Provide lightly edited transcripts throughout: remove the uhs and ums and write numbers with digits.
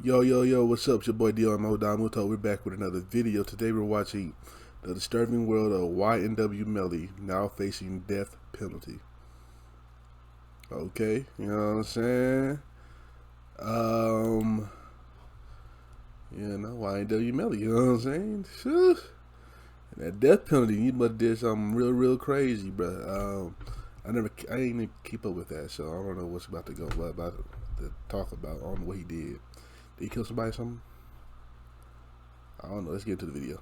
Yo, what's up? It's your boy Domuto. We're back with another video. Today we're watching The Disturbing World of YNW Melly, now facing death penalty. Okay, you know what I'm saying? YNW Melly, you know what I'm saying? Whew. And that death penalty, you must did something real crazy, bro. I didn't even keep up with that, so I don't know what's about to talk about. I don't know what he did. Did he kill somebody or something? I don't know. Let's get into the video.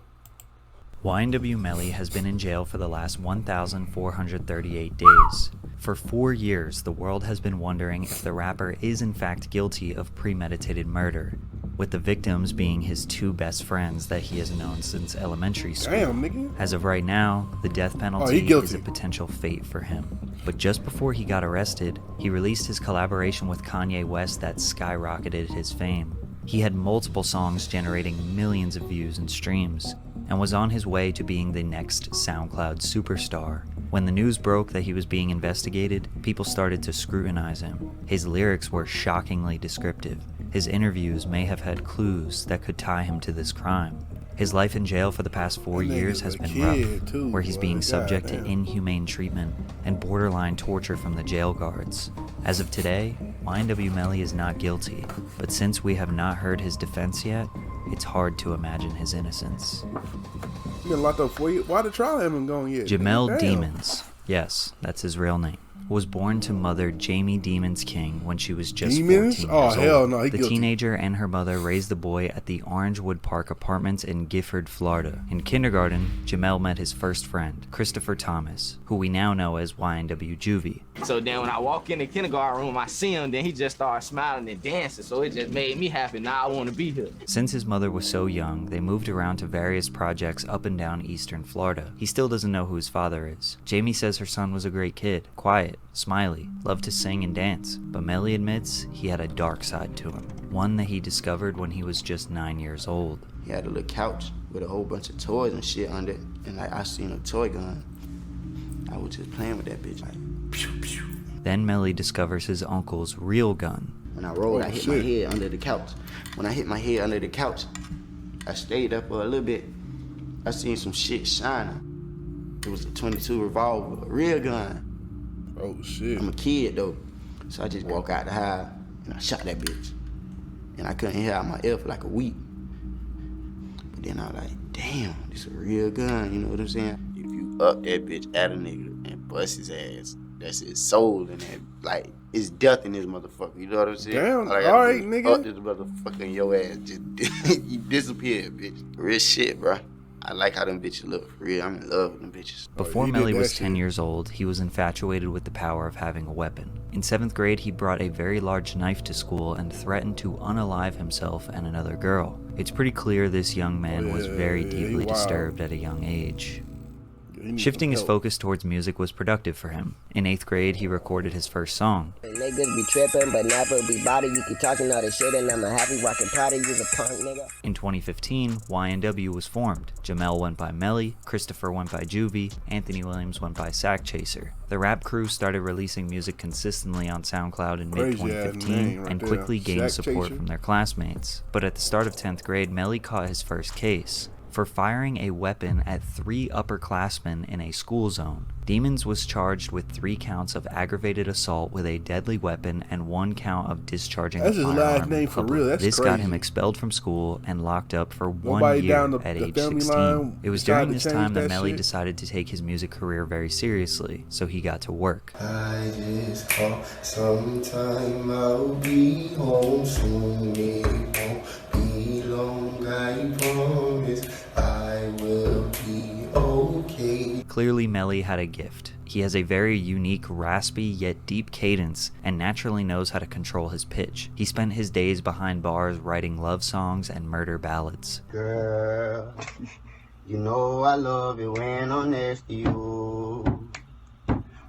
YNW Melly has been in jail for the last 1,438 days. For 4 years, the world has been wondering if the rapper is in fact guilty of premeditated murder, with the victims being his two best friends that he has known since elementary school. Damn, nigga. As of right now, the death penalty is a potential fate for him. But just before he got arrested, he released his collaboration with Kanye West that skyrocketed his fame. He had multiple songs generating millions of views and streams, and was on his way to being the next SoundCloud superstar. When the news broke that he was being investigated, people started to scrutinize him. His lyrics were shockingly descriptive. His interviews may have had clues that could tie him to this crime. His life in jail for the past 4 years has been rough, where he's being subject to inhumane treatment and borderline torture from the jail guards. As of today, YNW Melly is not guilty, but since we have not heard his defense yet, it's hard to imagine his innocence. You been locked up 4 years? Why the trial haven't gone yet? Jamel Demons, yes, that's his real name, was born to mother Jamie Demons King when she was just 14 years old. Hell no, the teenager and her mother raised the boy at the Orangewood Park Apartments in Gifford, Florida. In kindergarten, Jamel met his first friend, Christopher Thomas, who we now know as YNW Juvie. So then when I walk in the kindergarten room, I see him, then he just started smiling and dancing, so it just made me happy. Now I want to be here. Since his mother was so young, they moved around to various projects up and down eastern Florida. He still doesn't know who his father is. Jamie says her son was a great kid, quiet, smiley, loved to sing and dance, but Melly admits he had a dark side to him, one that he discovered when he was just 9 years old. He had a little couch with a whole bunch of toys and shit under it, and I seen a toy gun. I was just playing with that bitch, like, pew, pew. Then Melly discovers his uncle's real gun. When I rolled, I hit my head under the couch. When I hit my head under the couch, I stayed up for a little bit. I seen some shit shining. It was a .22 revolver, a real gun. Oh shit. I'm a kid though, so I just walk out the house and I shot that bitch. And I couldn't hear out my ear for like a week. But then I was like, damn, this a real gun, you know what I'm saying? If you up that bitch at a nigga and bust his ass, that's his soul in that. Like, it's death in this motherfucker, you know what I'm saying? Damn, like, alright, nigga. Up this motherfucker in your ass, just you disappeared, bitch. Real shit, bro. I like how them bitches look, for real. I'm in love with them bitches. Before Melly was 10 years old, he was infatuated with the power of having a weapon. In 7th grade, he brought a very large knife to school and threatened to unalive himself and another girl. It's pretty clear this young man was very deeply disturbed at a young age. Shifting his focus towards music was productive for him. In 8th grade, he recorded his first song. Niggas be tripping, but never be body. You keep talking all this shit and I'm a happy rockin' party. You's a punk nigga. In 2015, YNW was formed. Jamel went by Melly, Christopher went by Juvie, Anthony Williams went by Sack Chaser. The rap crew started releasing music consistently on SoundCloud in mid-2015 and quickly gained support from their classmates. But at the start of 10th grade, Melly caught his first case for firing a weapon at 3 upperclassmen in a school zone. Demons was charged with 3 counts of aggravated assault with a deadly weapon and 1 count of discharging a firearm. That's his last name for real. That's this crazy. got him expelled from school and locked up for 1 year at age 16. It was during this time that Melly decided to take his music career very seriously, so he got to work. I just thought sometime I'll be home soon. It won't be long, I promise. I will be okay. Clearly, Melly had a gift. He has a very unique, raspy yet deep cadence and naturally knows how to control his pitch. He spent his days behind bars writing love songs and murder ballads. Girl, you know I love it when I'm next to you.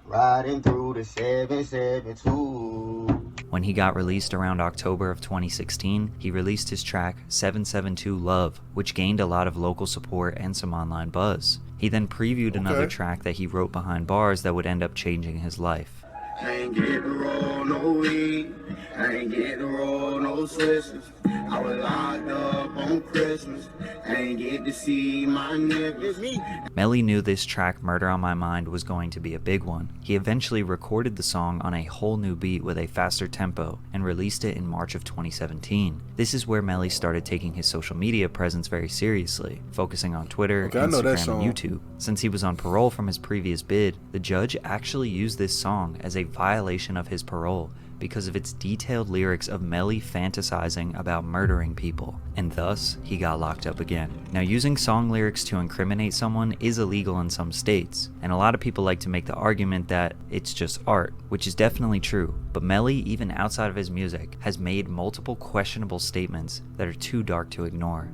Riding through the 772. When he got released around October of 2016, he released his track 772 Love, which gained a lot of local support and some online buzz. He then previewed another track that he wrote behind bars that would end up changing his life. Can't get rolled on no weed. I ain't get to roll no switches. I was locked up on Christmas. I ain't get to see my niggas. Melly knew this track, Murder on My Mind, was going to be a big one. He eventually recorded the song on a whole new beat with a faster tempo and released it in March of 2017. This is where Melly started taking his social media presence very seriously, focusing on Twitter, Instagram, and YouTube. Since he was on parole from his previous bid, the judge actually used this song as a violation of his parole because of its detailed lyrics of Melly fantasizing about murdering people, and thus he got locked up again. Now, using song lyrics to incriminate someone is illegal in some states, and a lot of people like to make the argument that it's just art, which is definitely true, but Melly, even outside of his music, has made multiple questionable statements that are too dark to ignore.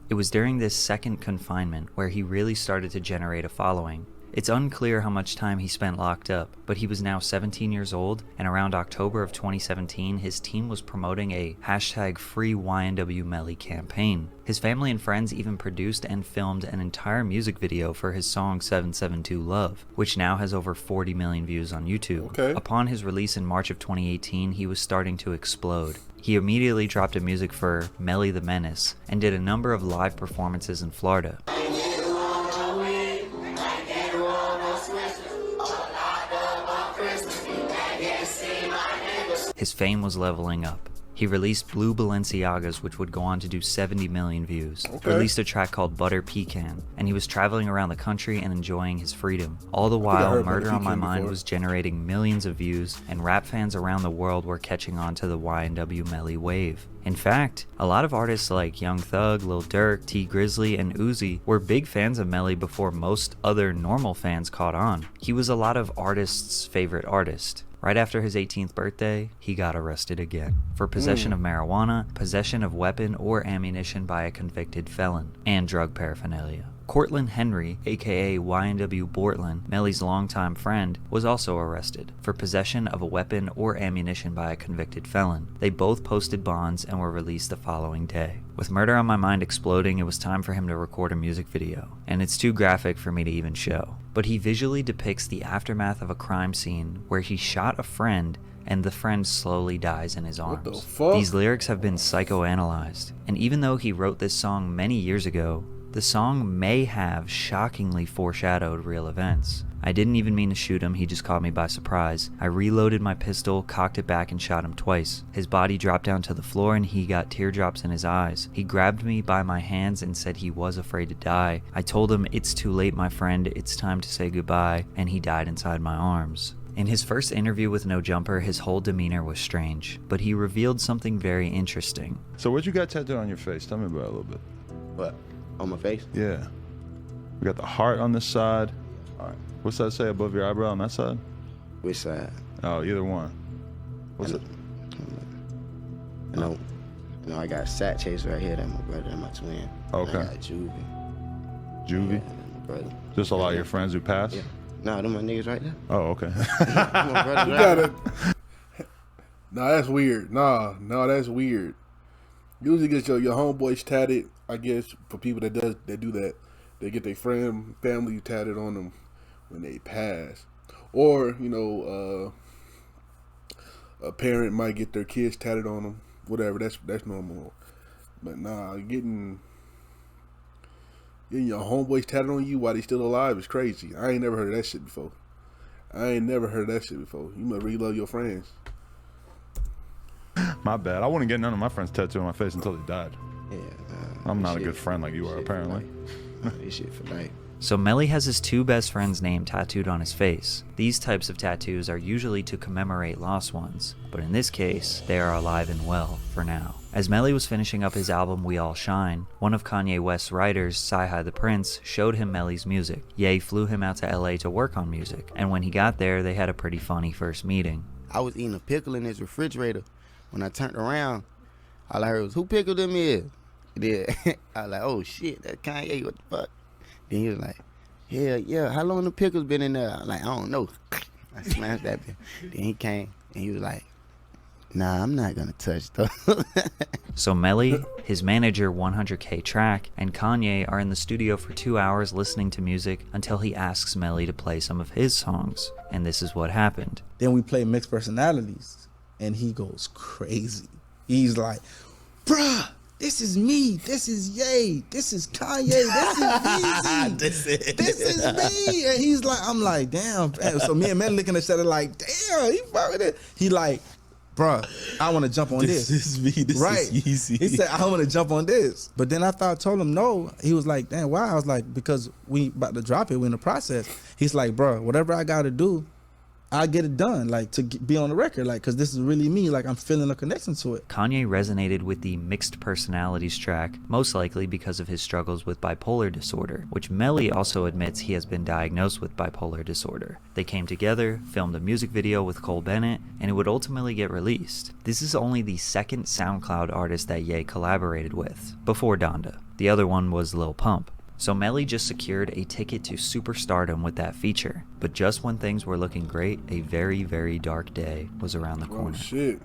It was during this second confinement where he really started to generate a following. It's unclear how much time he spent locked up, but he was now 17 years old, and around October of 2017, his team was promoting a #free YNW Melly campaign. His family and friends even produced and filmed an entire music video for his song 772 Love, which now has over 40 million views on YouTube. Okay. Upon his release in March of 2018, he was starting to explode. He immediately dropped a music for Melly the Menace and did a number of live performances in Florida. His fame was leveling up. He released Blue Balenciagas, which would go on to do 70 million views, released a track called Butter Pecan, and he was traveling around the country and enjoying his freedom. All the while, Murder on My Mind was generating millions of views, and rap fans around the world were catching on to the YNW Melly wave. In fact, a lot of artists like Young Thug, Lil Durk, T Grizzly, and Uzi were big fans of Melly before most other normal fans caught on. He was a lot of artists' favorite artist. Right after his 18th birthday, he got arrested again for possession of marijuana, possession of weapon or ammunition by a convicted felon, and drug paraphernalia. Cortland Henry, aka YNW Bortland, Melly's longtime friend, was also arrested for possession of a weapon or ammunition by a convicted felon. They both posted bonds and were released the following day. With Murder on My Mind exploding, it was time for him to record a music video, and it's too graphic for me to even show. But he visually depicts the aftermath of a crime scene where he shot a friend and the friend slowly dies in his arms. What the fuck? These lyrics have been psychoanalyzed, and even though he wrote this song many years ago, the song may have shockingly foreshadowed real events. I didn't even mean to shoot him, he just caught me by surprise. I reloaded my pistol, cocked it back, and shot him twice. His body dropped down to the floor and he got teardrops in his eyes. He grabbed me by my hands and said he was afraid to die. I told him, "It's too late, my friend, it's time to say goodbye," and he died inside my arms. In his first interview with No Jumper, his whole demeanor was strange, but he revealed something very interesting. So what you got tattooed on your face? Tell me about it a little bit. What? On my face? Yeah. We got the heart on this side. All right. What's that say above your eyebrow on that side? Which side? Oh, either one. What's it? I know I got Sat Chase right here. That's my brother. That's my twin. Okay. And I got Juvie. Juvie? Yeah, my brother. Just a lot of your friends who passed? Yeah. No, them my niggas right there. Oh, okay. My brother You right gotta. Nah, that's weird. Nah, that's weird. Usually get your homeboys tatted. I guess for people that do that, they get their family tatted on them when they pass, or a parent might get their kids tatted on them. Whatever, that's normal. But nah, getting your homeboys tatted on you while they still alive is crazy. I ain't never heard of that shit before. You must really love your friends. My bad. I wouldn't get none of my friends tattooed on my face until they died. Yeah. I'm not a good friend like you are, apparently. This shit for life. So Melly has his two best friends' name tattooed on his face. These types of tattoos are usually to commemorate lost ones, but in this case, they are alive and well for now. As Melly was finishing up his album We All Shine, one of Kanye West's writers, Sci-Hi the Prince, showed him Melly's music. Ye flew him out to LA to work on music, and when he got there, they had a pretty funny first meeting. I was eating a pickle in his refrigerator. When I turned around, all I heard was, "Who pickled them is?" Then I was like, "Oh shit, that's Kanye, what the fuck?" Then he was like, "Hell yeah, how long the pickles been in there?" I was like, "I don't know." I smashed that bitch. Then he came and he was like, "Nah, I'm not gonna touch those." So Melly, his manager 100K Track, and Kanye are in the studio for 2 hours listening to music until he asks Melly to play some of his songs. And this is what happened. Then we play Mixed Personalities. and he goes crazy. He's like, bruh, this is me. This is Ye. This is Kanye. This is Yeezy. This is me. And he's like, I'm like, damn. So me and Melly looking at each other like, damn, he fucking it. He like, bruh, I want to jump on this. This is me. This is Yeezy. He said, I want to jump on this. But then after I told him no, he was like, damn, why? I was like, because we about to drop it. We in the process. He's like, bruh, whatever I got to do, I get it done, like to be on the record, like, because this is really me, like I'm feeling a connection to it. Kanye resonated with the Mixed Personalities track, most likely because of his struggles with bipolar disorder, which Melly also admits he has been diagnosed with bipolar disorder. They came together, filmed a music video with Cole Bennett, and it would ultimately get released. This is only the second SoundCloud artist that Ye collaborated with, before Donda. The other one was Lil Pump. So Melly just secured a ticket to superstardom with that feature. But just when things were looking great, a very, very dark day was around the corner. Oh, shit.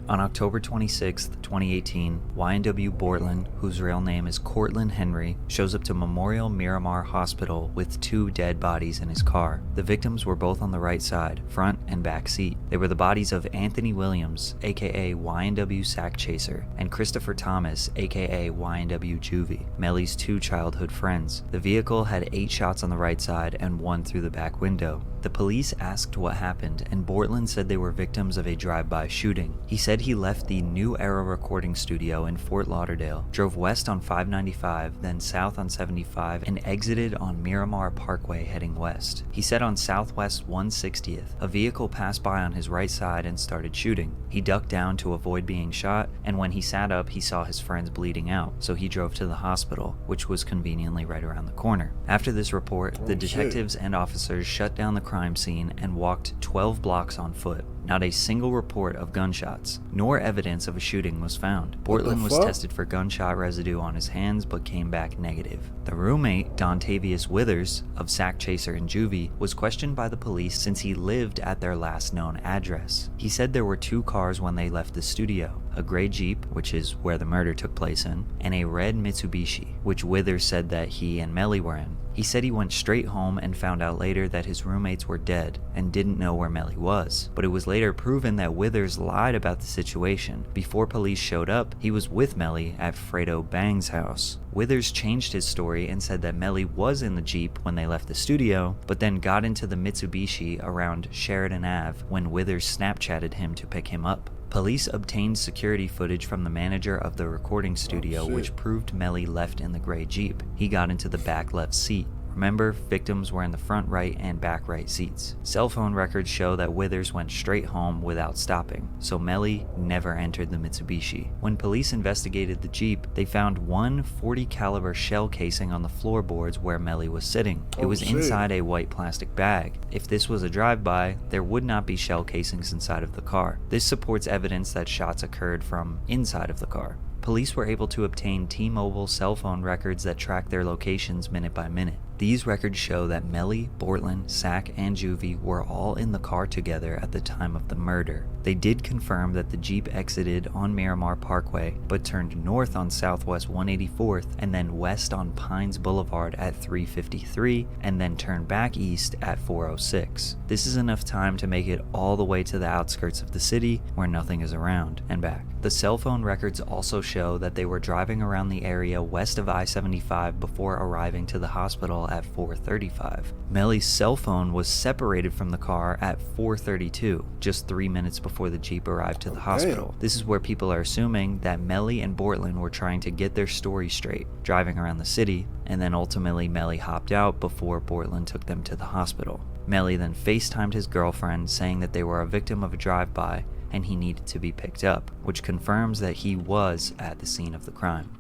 On October 26, 2018, YNW Bortland, whose real name is Cortland Henry, shows up to Memorial Miramar Hospital with 2 dead bodies in his car. The victims were both on the right side, front and back seat. They were the bodies of Anthony Williams, aka YNW Sack Chaser, and Christopher Thomas, aka YNW Juvie, Melly's 2 childhood friends. The vehicle had 8 shots on the right side and 1 through the back window. The police asked what happened, and Bortland said they were victims of a drive-by shooting. He said he left the New Era recording studio in Fort Lauderdale, drove west on 595, then south on 75, and exited on Miramar Parkway heading west. He said on Southwest 160th, a vehicle passed by on his right side and started shooting. He ducked down to avoid being shot, and when he sat up, he saw his friends bleeding out, so he drove to the hospital, which was conveniently right around the corner. After this report, the detectives and officers shut down the crime scene and walked 12 blocks on foot. Not a single report of gunshots, nor evidence of a shooting was found. Bortland was tested for gunshot residue on his hands but came back negative. The roommate, Dontavius Withers, of Sack Chaser and Juvie, was questioned by the police since he lived at their last known address. He said there were 2 cars when they left the studio, a gray Jeep, which is where the murder took place in, and a red Mitsubishi, which Withers said that he and Melly were in. He said he went straight home and found out later that his roommates were dead and didn't know where Melly was, but it was later proven that Withers lied about the situation. Before police showed up, he was with Melly at Fredo Bang's house. Withers changed his story and said that Melly was in the Jeep when they left the studio, but then got into the Mitsubishi around Sheridan Ave when Withers Snapchatted him to pick him up. Police obtained security footage from the manager of the recording studio, which proved Melly left in the gray Jeep. He got into the back left seat. Remember, victims were in the front right and back right seats. Cell phone records show that Withers went straight home without stopping, so Melly never entered the Mitsubishi. When police investigated the Jeep, they found one .40 caliber shell casing on the floorboards where Melly was sitting. It was inside a white plastic bag. If this was a drive-by, there would not be shell casings inside of the car. This supports evidence that shots occurred from inside of the car. Police were able to obtain T-Mobile cell phone records that track their locations minute by minute. These records show that Melly, Bortland, Sack, and Juvie were all in the car together at the time of the murder. They did confirm that the Jeep exited on Miramar Parkway, but turned north on Southwest 184th and then west on Pines Boulevard at 353, and then turned back east at 406. This is enough time to make it all the way to the outskirts of the city where nothing is around, and back. The cell phone records also show that they were driving around the area west of I-75 before arriving to the hospital at 4:35. Melly's cell phone was separated from the car at 4:32, just 3 minutes before the Jeep arrived to the hospital. This is where people are assuming that Melly and Bortland were trying to get their story straight, driving around the city, and then ultimately Melly hopped out before Bortland took them to the hospital. Melly then FaceTimed his girlfriend saying that they were a victim of a drive-by and he needed to be picked up, which confirms that he was at the scene of the crime.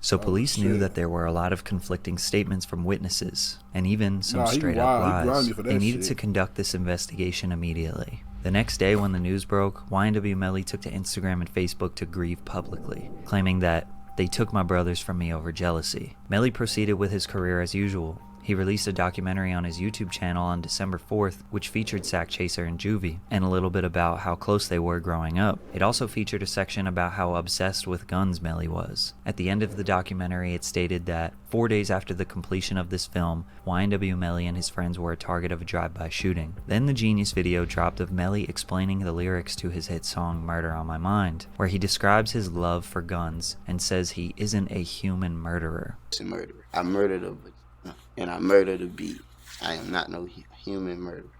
So police knew that there were a lot of conflicting statements from witnesses, and even some straight-up lies. They needed to conduct this investigation immediately. The next day when the news broke, YNW Melly took to Instagram and Facebook to grieve publicly, claiming that they took my brothers from me over jealousy. Melly proceeded with his career as usual. He released a documentary on his YouTube channel on December 4th, which featured Sack Chaser and Juvie, and a little bit about how close they were growing up. It also featured a section about how obsessed with guns Melly was. At the end of the documentary, it stated that 4 days after the completion of this film, YNW Melly and his friends were a target of a drive-by shooting. Then the Genius video dropped of Melly explaining the lyrics to his hit song Murder on My Mind, where he describes his love for guns and says he isn't a human murderer. It's a murderer. I murdered a and I murdered a bee. I am not no human murderer.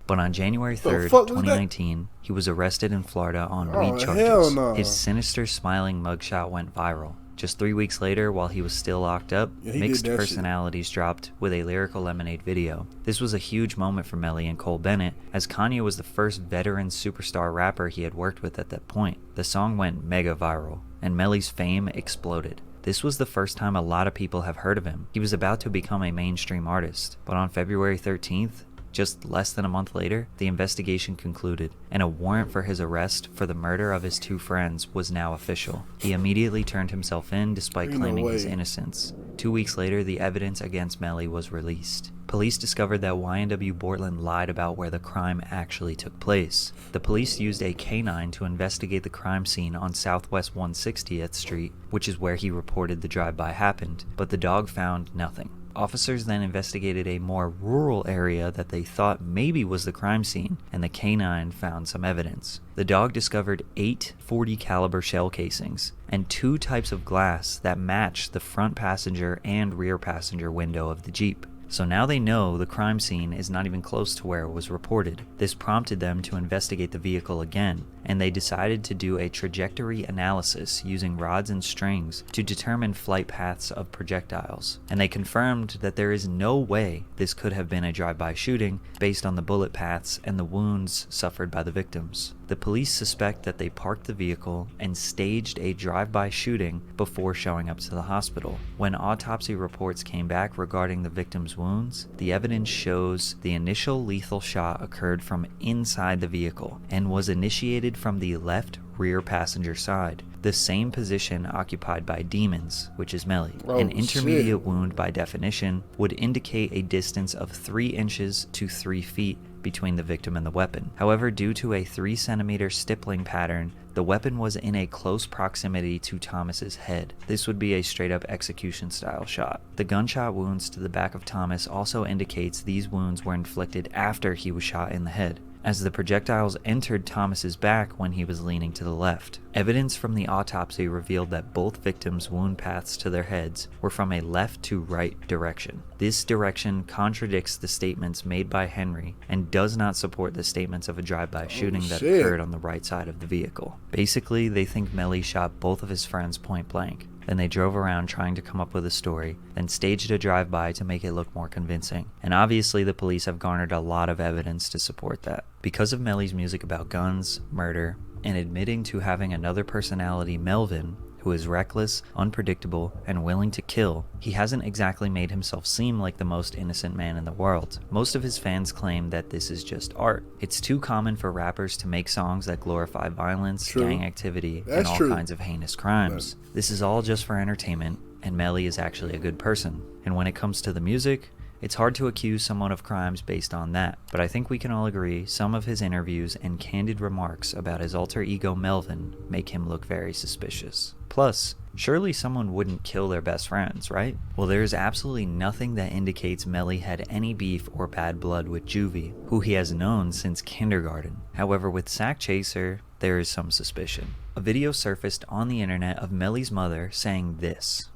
But on January 3rd, 2019, he was arrested in Florida on weed charges. No. His sinister smiling mugshot went viral. Just 3 weeks later, while he was still locked up, Mixed Personalities dropped with a Lyrical Lemonade video. This was a huge moment for Melly and Cole Bennett, as Kanye was the first veteran superstar rapper he had worked with at that point. The song went mega viral, and Melly's fame exploded. This was the first time a lot of people have heard of him. He was about to become a mainstream artist, but on February 13th, just less than a month later, the investigation concluded, and a warrant for his arrest for the murder of his 2 friends was now official. He immediately turned himself in despite claiming his innocence. 2 weeks later, the evidence against Melly was released. Police discovered that YNW Bortland lied about where the crime actually took place. The police used a canine to investigate the crime scene on Southwest 160th Street, which is where he reported the drive-by happened, but the dog found nothing. Officers then investigated a more rural area that they thought maybe was the crime scene, and the canine found some evidence. The dog discovered 8 .40 caliber shell casings and 2 types of glass that matched the front passenger and rear passenger window of the Jeep. So now they know the crime scene is not even close to where it was reported. This prompted them to investigate the vehicle again, and they decided to do a trajectory analysis using rods and strings to determine flight paths of projectiles. And they confirmed that there is no way this could have been a drive-by shooting based on the bullet paths and the wounds suffered by the victims. The police suspect that they parked the vehicle and staged a drive-by shooting before showing up to the hospital. When autopsy reports came back regarding the victims' wounds, the evidence shows the initial lethal shot occurred from inside the vehicle and was initiated from the left rear passenger side, the same position occupied by Demons, which is Melly. An intermediate wound by definition would indicate a distance of 3 inches to 3 feet between the victim and the weapon. However, due to a 3-centimeter stippling pattern, the weapon was in a close proximity to Thomas's head. This would be a straight-up execution-style shot. The gunshot wounds to the back of Thomas also indicates these wounds were inflicted after he was shot in the head, as the projectiles entered Thomas's back when he was leaning to the left. Evidence from the autopsy revealed that both victims' wound paths to their heads were from a left to right direction. This direction contradicts the statements made by Henry and does not support the statements of a drive-by shooting that occurred on the right side of the vehicle. Basically, they think Melly shot both of his friends point blank. Then they drove around trying to come up with a story, then staged a drive-by to make it look more convincing. And obviously the police have garnered a lot of evidence to support that. Because of Melly's music about guns, murder, and admitting to having another personality, Melvin, who is reckless, unpredictable, and willing to kill, he hasn't exactly made himself seem like the most innocent man in the world. Most of his fans claim that this is just art. It's too common for rappers to make songs that glorify violence, gang activity, and all kinds of heinous crimes. This is all just for entertainment, and Melly is actually a good person. And when it comes to the music, it's hard to accuse someone of crimes based on that, but I think we can all agree some of his interviews and candid remarks about his alter ego Melvin make him look very suspicious. Plus, surely someone wouldn't kill their best friends, right? Well, there is absolutely nothing that indicates Melly had any beef or bad blood with Juvie, who he has known since kindergarten. However, with Sack Chaser, there is some suspicion. A video surfaced on the internet of Melly's mother saying this: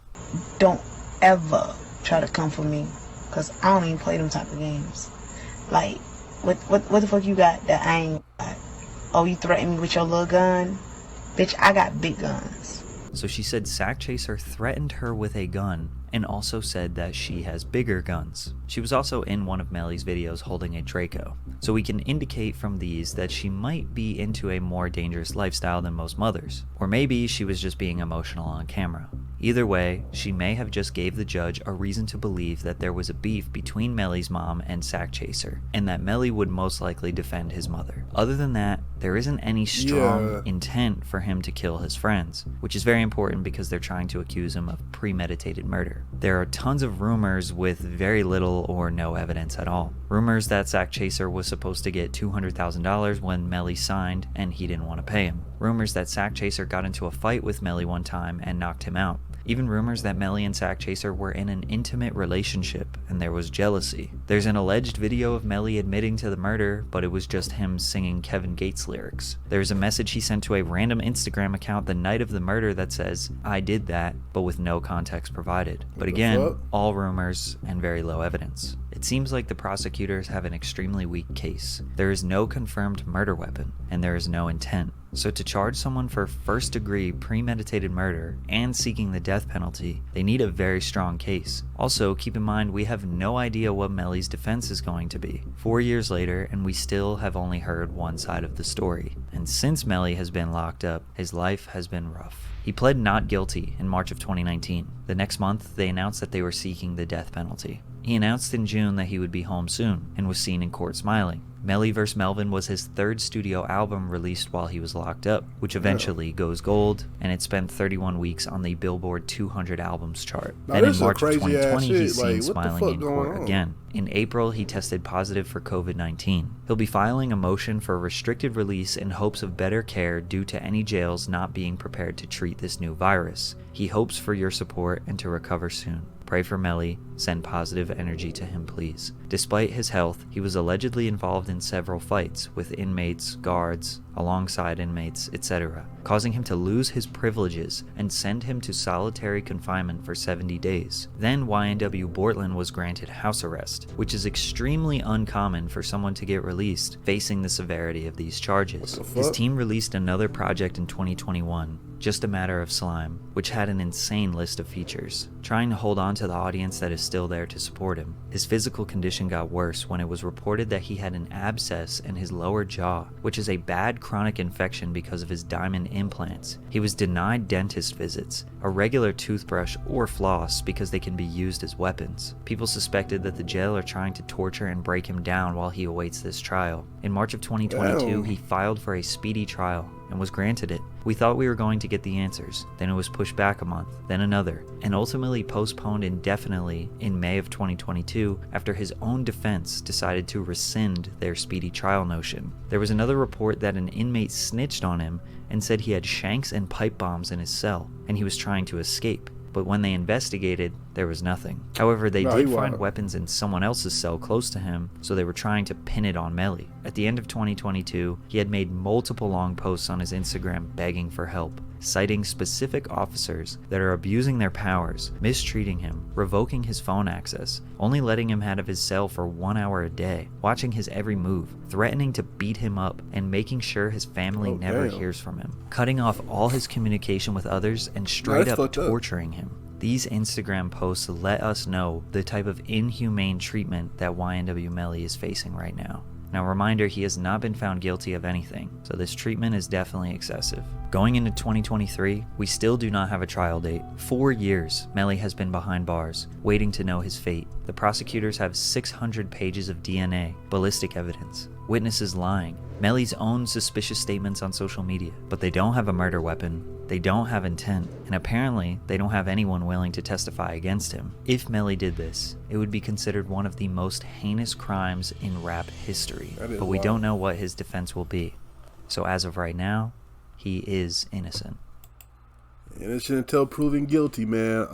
"Don't ever try to come for me, because I don't even play them type of games. Like, what the fuck you got that I ain't got? Oh, you threaten me with your little gun? Bitch, I got big guns." So she said Sack Chaser threatened her with a gun and also said that she has bigger guns. She was also in one of Melly's videos holding a Draco. So we can indicate from these that she might be into a more dangerous lifestyle than most mothers. Or maybe she was just being emotional on camera. Either way, she may have just gave the judge a reason to believe that there was a beef between Melly's mom and Sack Chaser, and that Melly would most likely defend his mother. Other than that, there isn't any strong intent for him to kill his friends, which is very important because they're trying to accuse him of premeditated murder. There are tons of rumors with very little or no evidence at all. Rumors that Sack Chaser was supposed to get $200,000 when Melly signed and he didn't want to pay him. Rumors that Sack Chaser got into a fight with Melly one time and knocked him out. Even rumors that Melly and Sack Chaser were in an intimate relationship and there was jealousy. There's an alleged video of Melly admitting to the murder, but it was just him singing Kevin Gates lyrics. There's a message he sent to a random Instagram account the night of the murder that says, "I did that," but with no context provided. But again, all rumors and very low evidence. It seems like the prosecutors have an extremely weak case. There is no confirmed murder weapon, and there is no intent. So to charge someone for first-degree premeditated murder and seeking the death penalty, they need a very strong case. Also, keep in mind we have no idea what Melly's defense is going to be. 4 years later, and we still have only heard one side of the story. And since Melly has been locked up, his life has been rough. He pled not guilty in March of 2019. The next month, they announced that they were seeking the death penalty. He announced in June that he would be home soon, and was seen in court smiling. Melly vs. Melvin was his third studio album released while he was locked up, which eventually goes gold, and it spent 31 weeks on the Billboard 200 albums chart. Then in March of 2020, he's seen smiling in court again. In April, he tested positive for COVID-19. He'll be filing a motion for restricted release in hopes of better care due to any jails not being prepared to treat this new virus. He hopes for your support and to recover soon. Pray for Melly, send positive energy to him please. Despite his health, he was allegedly involved in several fights with inmates, guards, alongside inmates, etc., causing him to lose his privileges and send him to solitary confinement for 70 days. Then YNW Bortland was granted house arrest, which is extremely uncommon for someone to get released facing the severity of these charges. His team released another project in 2021, Just a Matter of Slime, which had an insane list of features, trying to hold on to the audience that is still there to support him. His physical condition got worse when it was reported that he had an abscess in his lower jaw, which is a bad chronic infection because of his diamond implants. He was denied dentist visits, a regular toothbrush or floss because they can be used as weapons. People suspected that the jail are trying to torture and break him down while he awaits this trial. In March of 2022, he filed for a speedy trial and was granted it. We thought we were going to get the answers, then it was pushed back a month, then another, and ultimately postponed indefinitely in May of 2022 after his own defense decided to rescind their speedy trial notion. There was another report that an inmate snitched on him and said he had shanks and pipe bombs in his cell, and he was trying to escape. But when they investigated, there was nothing. However, they did find weapons in someone else's cell close to him, so they were trying to pin it on Melly. At the end of 2022, he had made multiple long posts on his Instagram begging for help, citing specific officers that are abusing their powers, mistreating him, revoking his phone access, only letting him out of his cell for 1 hour a day, watching his every move, threatening to beat him up, and making sure his family never hears from him, cutting off all his communication with others and straight up torturing him. These Instagram posts let us know the type of inhumane treatment that YNW Melly is facing right now. Now, reminder, he has not been found guilty of anything, so this treatment is definitely excessive. Going into 2023, we still do not have a trial date. 4 years, Melly has been behind bars, waiting to know his fate. The prosecutors have 600 pages of DNA, ballistic evidence, witnesses lying, Melly's own suspicious statements on social media, but they don't have a murder weapon, they don't have intent, and apparently they don't have anyone willing to testify against him. If Melly did this, it would be considered one of the most heinous crimes in rap history, but we don't know what his defense will be. So as of right now, he is innocent. Innocent until proven guilty, man.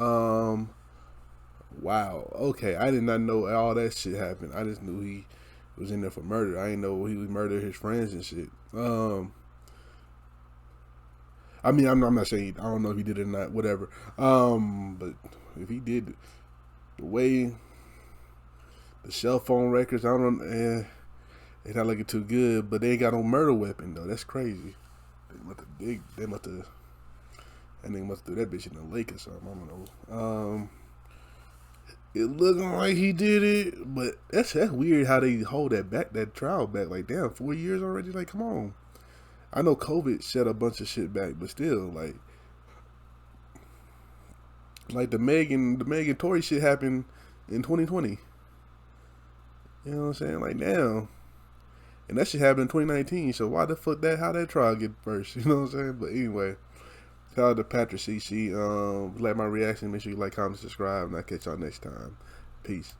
Wow. Okay, I did not know all that shit happened. I just knew he was in there for murder. I didn't know he would murder his friends and shit. I mean, I'm not saying, I don't know if he did it or not, whatever. But if he did, the way the cell phone records, I don't know, it's not looking too good, but they ain't got no murder weapon, though. That's crazy. They must have, and they must have threw that bitch in the lake or something. I don't know. It looking like he did it, but that's weird how they hold that trial back. Like, damn, 4 years already? Like, come on. I know COVID set a bunch of shit back, but still, like, Like the Meg and Tory shit happened in 2020. You know what I'm saying? Like, damn. And that shit happened in 2019. So why the fuck how that trial get first? You know what I'm saying? But anyway, shout out to Patrick CC. Like my reaction. Make sure you like, comment, subscribe, and I'll catch y'all next time. Peace.